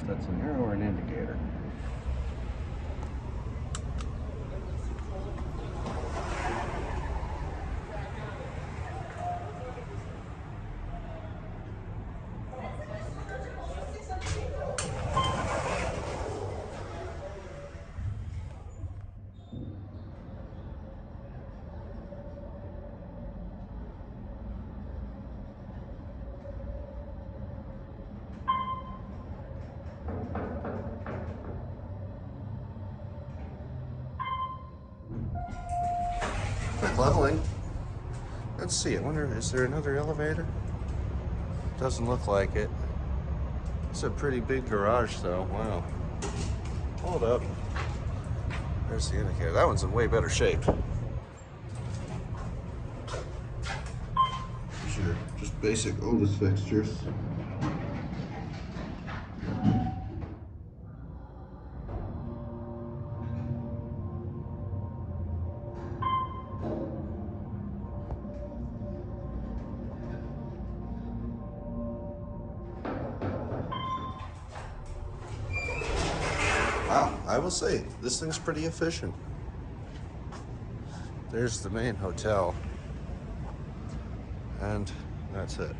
that's an arrow or an indicator. Quick leveling. Let's see, I wonder, is there another elevator? Doesn't look like it. It's a pretty big garage though, wow. Hold up. There's the indicator. That one's in way better shape. These are just basic Otis fixtures. Wow, I will say, this thing's pretty efficient. There's the main hotel, and that's it.